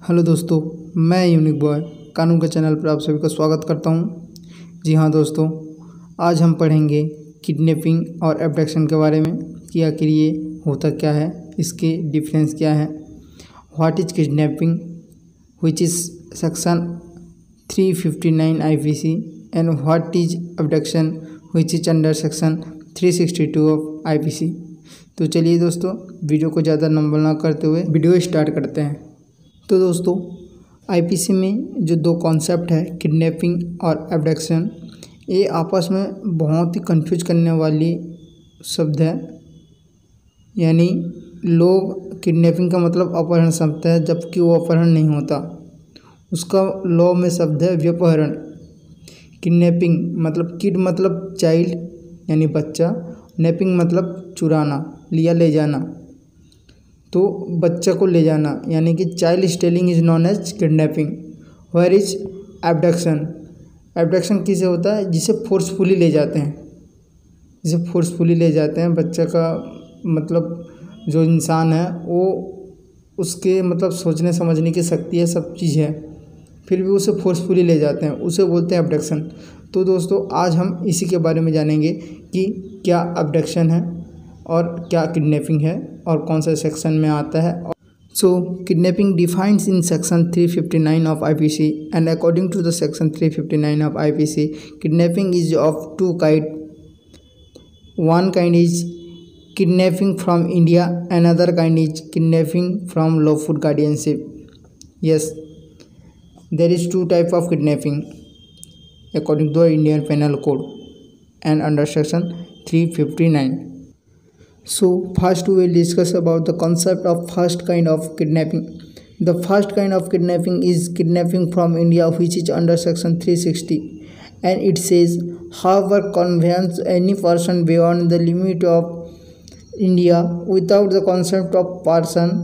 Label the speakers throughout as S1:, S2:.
S1: Hello दोस्तों, मैं unique boy कानून के चैनल पर आप सभी का स्वागत करता हूं। जी हाँ दोस्तों, आज हम पढ़ेंगे किडनैपिंग और एब्डक्शन के बारे में कि आखिर ये होता क्या है, इसके डिफरेंस क्या है। What is kidnapping which is section 359 IPC and what is abduction which is under section 362 of IPC। तो चलिए दोस्तों, वीडियो को ज़्यादा लंबा ना करते हुए वीडियो स्टार्ट करते हैं। तो दोस्तों, IPC में जो दो कॉन्सेप्ट है किडनैपिंग और एब्डक्शन, ये आपस में बहुत ही कंफ्यूज करने वाली शब्द है। यानी लोग किडनैपिंग का मतलब अपहरण समझते हैं, जबकि वो अपहरण नहीं होता। उसका लॉ में शब्द है व्यपहरण। किडनैपिंग मतलब किड मतलब चाइल्ड यानी बच्चा, नैपिंग मतलब चुराना, लिया ले जाना, तो बच्चा को ले जाना यानी कि child stealing is known as kidnapping. Where is abduction. Abduction किसे होता है? जिसे फोर्सफुली ले जाते हैं, जिसे फोर्सफुली ले जाते हैं। बच्चा का मतलब जो इंसान है वो उसके मतलब सोचने समझने की शक्ति है, सब चीज़ है, फिर भी उसे फोर्सफुली ले जाते हैं, उसे बोलते हैं एब्डक्शन। तो दोस्तों, आज हम इसी के बारे में जानेंगे कि क्या एब्डक्शन है और क्या किडनैपिंग है और कौन सा सेक्शन में आता है। So kidnapping defines in section 359 of IPC and according to the section 359 of IPC, kidnapping is of two kind. One kind is kidnapping from India, another kind is kidnapping from lawful guardianship. Yes, there is two type of kidnapping according to the Indian Penal Code and under section 359. So first we will discuss about the concept of first kind of kidnapping. The first kind of kidnapping is kidnapping from India, which is under section 360, and it says, however, conveys any person beyond the limit of India without the consent of person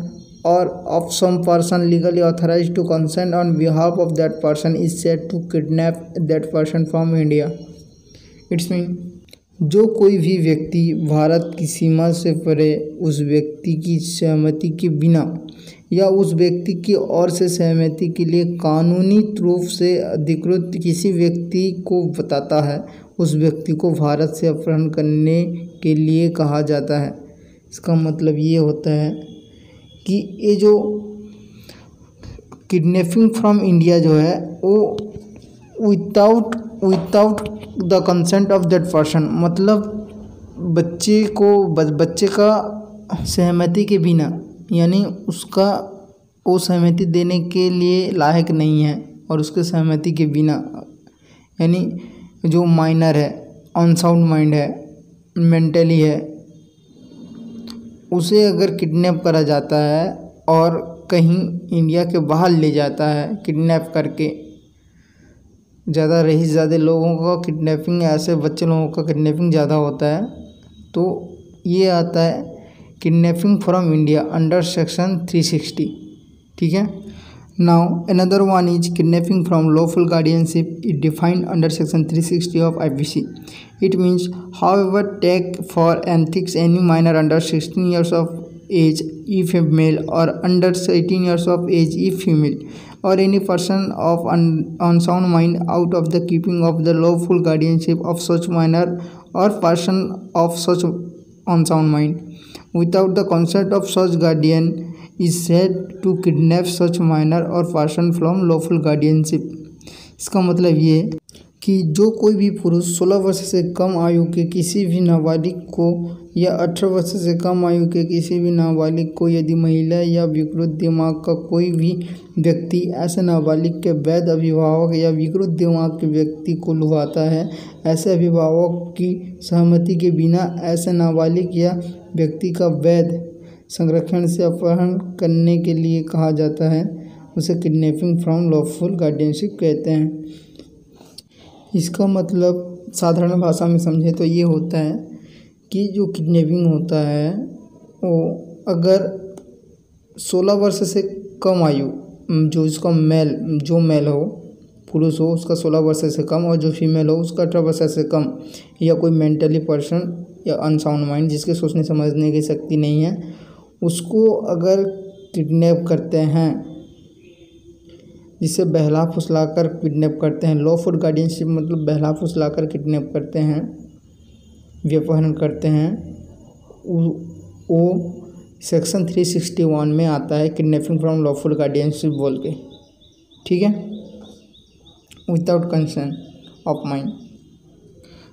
S1: or of some person legally authorized to consent on behalf of that person is said to kidnap that person from India. It's mean जो कोई भी व्यक्ति भारत की सीमा से परे उस व्यक्ति की सहमति के बिना या उस व्यक्ति की ओर से सहमति के लिए कानूनी रूप से अधिकृत किसी व्यक्ति को बताता है, उस व्यक्ति को भारत से अपहरण करने के लिए कहा जाता है। इसका मतलब ये होता है कि ये जो किडनैपिंग फ्रॉम इंडिया जो है वो without the consent of that person, मतलब बच्चे का सहमति के बिना, यानी उसका वो सहमति देने के लिए लायक नहीं है और उसके सहमति के बिना, यानी जो माइनर है, अनसाउंड माइंड है, मेंटली है, उसे अगर किडनैप करा जाता है और कहीं इंडिया के बाहर ले जाता है किडनैप करके। ज़्यादा लोगों का किडनैपिंग, ऐसे बच्चे लोगों का किडनैपिंग ज़्यादा होता है। तो ये आता है kidnapping from India under section 360। ठीक है। Now another one is kidnapping from lawful guardianship, it defined under section 360 of IPC. It means, however, take for ethics any minor under 16 years of age if a male or under 18 years of age if female, or any person of unsound mind out of the keeping of the lawful guardianship of such minor or person of such unsound mind without the consent of such guardian is said to kidnap such minor or person from lawful guardianship. इसका मतलब ये है कि जो कोई भी पुरुष 16 वर्ष से कम आयु के किसी भी नाबालिग को या 18 वर्ष से कम आयु के किसी भी नाबालिग को, यदि महिला या विकृत दिमाग का कोई भी व्यक्ति ऐसे नाबालिग के वैध अभिभावक या विकृत दिमाग के व्यक्ति को लुभाता है, ऐसे अभिभावक की सहमति के बिना ऐसे नाबालिग या व्यक्ति का वैध संरक्षण से अपहरण करने के लिए कहा जाता है, उसे किडनैपिंग फ्रॉम लॉफुल गार्डियनशिप कहते हैं। इसका मतलब साधारण भाषा में समझे तो ये होता है कि जो किडनैपिंग होता है वो अगर 16 वर्ष से कम आयु, जो इसका मेल हो, पुरुष हो, उसका 16 वर्ष से कम, और जो फीमेल हो उसका 18 वर्ष से कम, या कोई मेंटली पर्सन या अनसाउंड माइंड जिसके सोचने समझने की शक्ति नहीं है, उसको अगर किडनैप करते हैं जिसे बहला फुसला कर किडनैप करते हैं। लॉफुल गार्डियनशिप मतलब बहला फुसला कर किडनैप करते हैं, व्यपहरण करते हैं, वो सेक्शन 361 में आता है, किडनैपिंग फ्रॉम लॉफुल गार्डियनशिप बोल के, ठीक है, without consent of mind.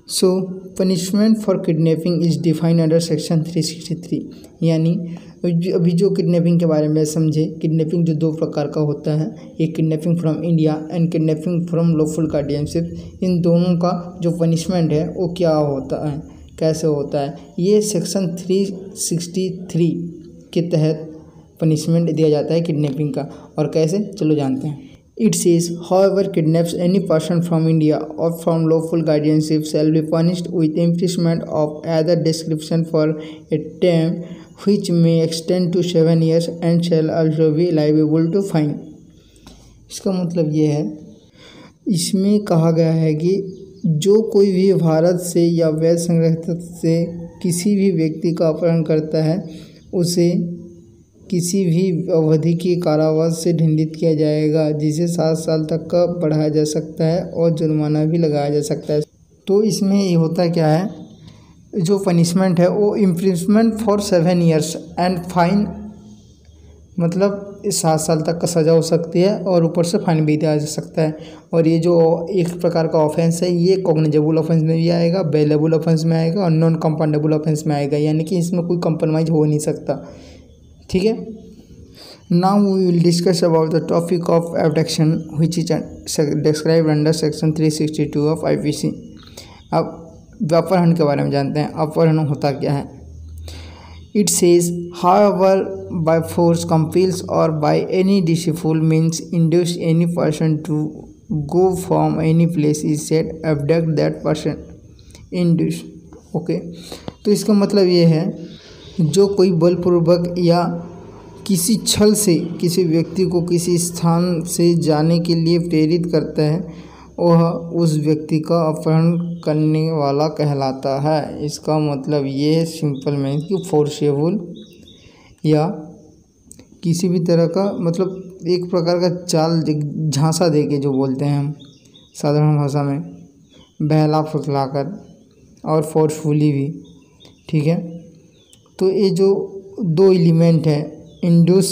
S1: So punishment for kidnapping is defined under section 363। यानी अभी जो किडनैपिंग के बारे में समझे, किडनैपिंग जो दो प्रकार का होता है, एक kidnapping from India and kidnapping from lawful guardianship. इन दोनों का जो पनिशमेंट है वो क्या होता है, कैसे होता है, ये सेक्शन 363 के तहत पनिशमेंट दिया जाता है किडनैपिंग का। और कैसे, चलो जानते हैं। It says, however, kidnaps any person from India or from lawful guardianship shall be punished with imprisonment of either description for a term which may extend to 7 years and shall also be liable to fine। इसका मतलब ये है, इसमें कहा गया है कि जो कोई भी भारत से या वैध संग्रह से किसी भी व्यक्ति का अपहरण करता है, उसे किसी भी अवधि की कारावास से दंडित किया जाएगा, जिसे 7 साल तक का बढ़ाया जा सकता है और जुर्माना भी लगाया जा सकता है। तो इसमें ये होता क्या है, जो पनिशमेंट है वो imprisonment for 7 years and fine, मतलब 7 साल तक का सज़ा हो सकती है और ऊपर से फाइन भी दिया जा सकता है। और ये जो एक प्रकार का ऑफेंस है, ये कॉग्निजेबल ऑफेंस में भी आएगा, बेलेबल ऑफेंस में आएगा और नॉन कंपाउंडेबल ऑफेंस में आएगा, यानी कि इसमें कोई कंप्रोमाइज़ हो नहीं सकता, ठीक है। Now we will discuss about the topic of abduction which is described under section 362 of IPC। अब अपहरण के बारे में जानते हैं। अपहरण होता क्या है। It says, however by force, compels or by any deceitful means induce any person to go from any place is said abduct that person. Induce, okay. तो इसका मतलब ये है, जो कोई बलपूर्वक या किसी छल से किसी व्यक्ति को किसी स्थान से जाने के लिए प्रेरित करता है, वह उस व्यक्ति का अपहरण करने वाला कहलाता है। इसका मतलब ये है सिंपल में कि फोर्सेबल या किसी भी तरह का, मतलब एक प्रकार का चाल झांसा दे के, जो बोलते हैं हम साधारण भाषा में, बहला फुसलाकर और फोर्सफुली भी, ठीक है। तो ये जो दो एलिमेंट है, इंड्यूस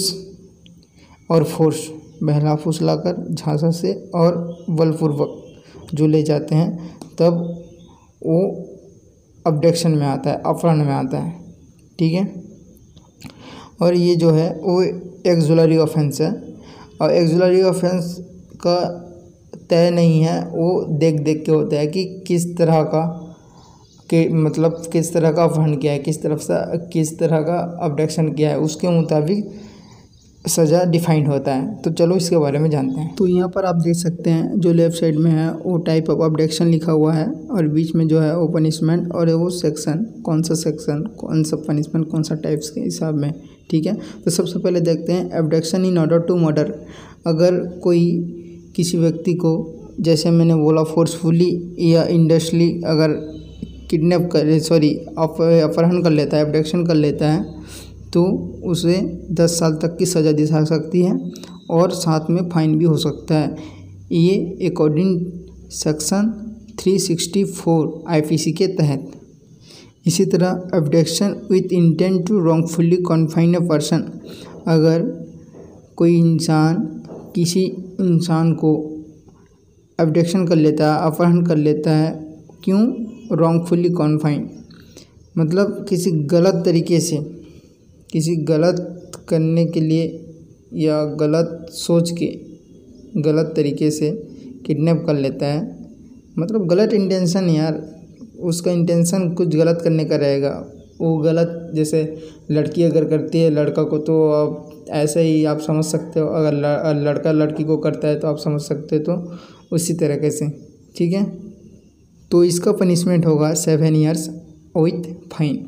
S1: और फोर्स, बहला फुसलाकर, झांसा से और बलपूर्वक जो ले जाते हैं, तब वो अबडक्शन में आता है, अपहरण में आता है, ठीक है। और ये जो है वो एक्सुलरी ऑफेंस है, और एक्सुलरी ऑफेंस का तय नहीं है, वो देख देख के होता है कि किस तरह का मतलब किस तरह का अपहरण किया है, किस तरह का अबडक्शन किया है, उसके मुताबिक सज़ा डिफाइंड होता है। तो चलो इसके बारे में जानते हैं। तो यहाँ पर आप देख सकते हैं, जो लेफ्ट साइड में है वो टाइप ऑफ अबडक्शन लिखा हुआ है, और बीच में जो है वो पनिशमेंट, और वो सेक्शन, कौन सा सेक्शन, कौन सा पनिशमेंट, कौन सा टाइप्स के हिसाब में, ठीक है। तो सबसे पहले देखते हैं abduction in order to murder. अगर कोई किसी व्यक्ति को, जैसे मैंने बोला, फोर्सफुली या इंडस्ट्री अगर किडनैप कर अपहरण कर लेता है, अबडक्शन कर लेता है, तो उसे 10 साल तक की सज़ा दी जा सकती है और साथ में फाइन भी हो सकता है। ये अकॉर्डिंग सेक्शन 364 IPC के तहत। इसी तरह abduction with intent to wrongfully confine a person. अगर कोई इंसान किसी इंसान को अबडक्शन कर लेता है, अपहरण कर लेता है, क्यों, रॉन्गफुली कन्फाइन, मतलब किसी गलत तरीके से, किसी गलत करने के लिए या गलत सोच के गलत तरीके से किडनैप कर लेता है, मतलब गलत इंटेंशन, यार उसका इंटेंशन कुछ गलत करने का रहेगा, वो गलत, जैसे लड़की अगर करती है लड़का को, तो आप ऐसे ही आप समझ सकते हो, अगर लड़का लड़की को करता है तो आप समझ सकते हो, तो उसी तरीके से, ठीक है। तो इसका पनिशमेंट होगा 7 ईयर्स विथ फाइन,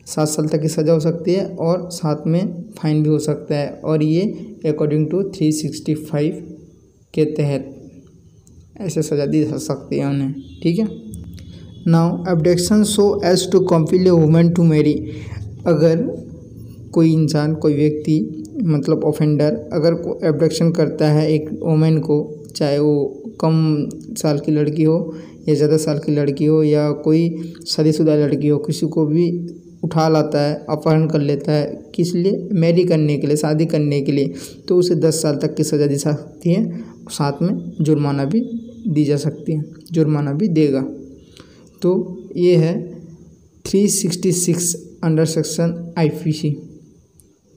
S1: 7 साल तक की सज़ा हो सकती है और साथ में फाइन भी हो सकता है, और ये अकॉर्डिंग टू 365 के तहत ऐसे सज़ा दी जा सकती है उन्हें, ठीक है। Now abduction so as to compel a woman to marry. अगर कोई इंसान, कोई व्यक्ति मतलब ऑफेंडर अगर एब्डक्शन करता है एक वोमेन को, चाहे वो कम साल की लड़की हो या ज़्यादा साल की लड़की हो या कोई शादीशुदा लड़की हो, किसी को भी उठा लाता है, अपहरण कर लेता है, किस लिए, मैरी करने के लिए, शादी करने के लिए, तो उसे 10 साल तक की सज़ा दी जा सकती है, साथ में जुर्माना भी दी जा सकती है, जुर्माना भी देगा। तो ये है 366 अंडर सेक्शन IPC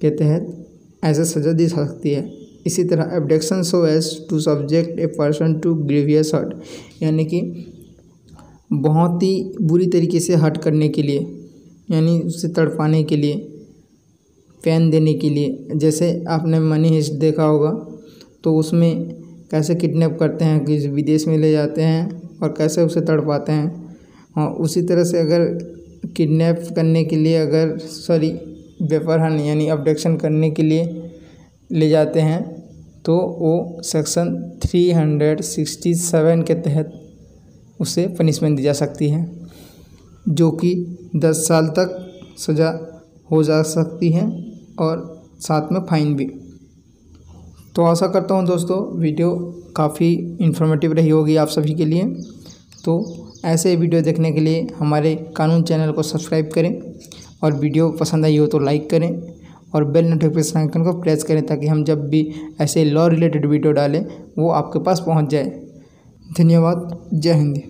S1: के तहत ऐसा सज़ा दी जा सकती है। इसी तरह abduction so as to subject a person to grievous hurt, यानी कि बहुत ही बुरी तरीके से हर्ट करने के लिए, यानी उसे तड़पाने के लिए, पेन देने के लिए। जैसे आपने मनी हिस्ट देखा होगा, तो उसमें कैसे किडनैप करते हैं, किस विदेश में ले जाते हैं और कैसे उसे तड़पाते हैं। हाँ, उसी तरह से अगर किडनैप करने के लिए अपहरण यानी अब्डक्शन करने के लिए ले जाते हैं, तो वो सेक्शन 367 के तहत उसे पनिशमेंट दी जा सकती है, जो कि 10 साल तक सज़ा हो जा सकती है और साथ में फ़ाइन भी। तो आशा करता हूँ दोस्तों वीडियो काफ़ी इन्फॉर्मेटिव रही होगी आप सभी के लिए। तो ऐसे वीडियो देखने के लिए हमारे कानून चैनल को सब्सक्राइब करें और वीडियो पसंद आई हो तो लाइक करें और बेल नोटिफिकेशन आइकन को प्रेस करें, ताकि हम जब भी ऐसे लॉ रिलेटेड वीडियो डालें वो आपके पास पहुंच जाए। धन्यवाद। जय हिंद।